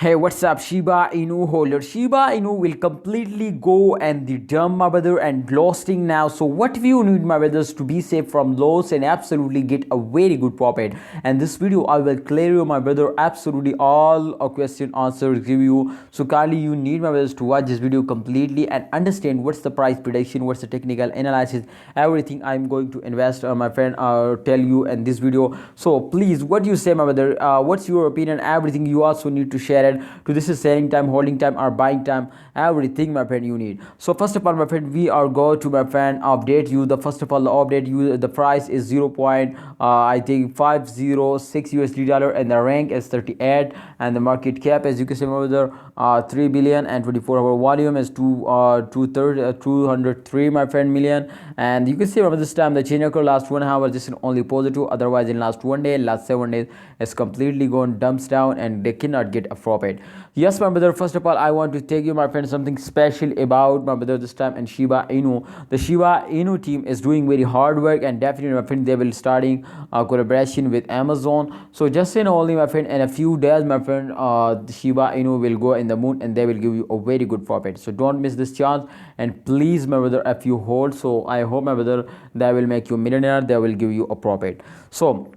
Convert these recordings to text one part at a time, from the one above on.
Hey, what's up, Shiba Inu holder? Shiba Inu will completely go and the dumb, my brother, and blasting now. So, what you need, my brothers, to be safe from loss and absolutely get a very good profit? And this video, I will clear you, my brother, absolutely all a question answer give you. So, kindly, you need, my brothers, to watch this video completely and understand what's the price prediction, what's the technical analysis, everything I'm going to invest, my friend, tell you in this video. So, please, what do you say, my brother? What's your opinion? Everything you also need to share it to this is selling time, holding time, or buying time, everything, my friend, you need. So first of all, my friend, we are go to, my friend, update you. The first of all, the update you, the price is 0 point I think 506 USD dollar, and the rank is 38, and the market cap, as you can see over 3 billion, and 24-hour volume is 203, my friend, million. And you can see over this time the change occur last 1 hour just in only positive, otherwise in last 1 day, last 7 days it's completely gone dumps down and they cannot get a profit. Yes, my brother, first of all, I want to tell you, my friend, something special about, my brother, this time and Shiba Inu. The Shiba Inu team is doing very hard work, and definitely, my friend, they will starting a collaboration with Amazon. So just in only, my friend, in a few days, my friend, the Shiba Inu will go in the moon and they will give you a very good profit. So don't miss this chance, and please, my brother, if you hold, so I hope, my brother, they will make you a millionaire, they will give you a profit. So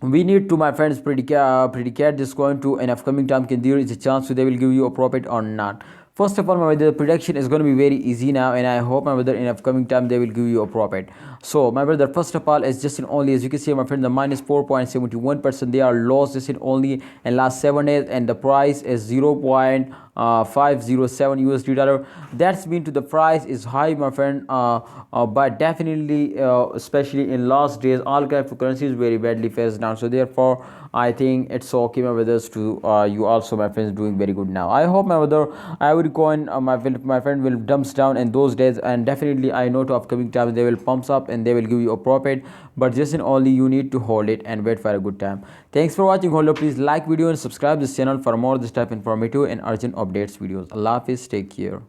we need to, my friends, predicate this going to an upcoming time, can there is a chance so they will give you a profit or not. First of all, my brother, the prediction is going to be very easy now, and I hope, my brother, in upcoming time they will give you a profit. So my brother, first of all, is just in only, as you can see, my friend, the minus 4.71%, they are lost just in only in last 7 days, and the price is 0.507 USD dollar. That's mean to the price is high, my friend, but definitely, especially in last days, all cryptocurrencies very badly faced down. So therefore, I think it's okay, my brothers, to you also, my friends, doing very good now. I hope, my brother, every coin, my friend, will dumps down in those days, and definitely I know to upcoming times they will pumps up and they will give you a profit, but just in only you need to hold it and wait for a good time. Thanks for watching, holder. Please like video and subscribe this channel for more this type informative and urgent updates videos. Allah Hafiz, take care.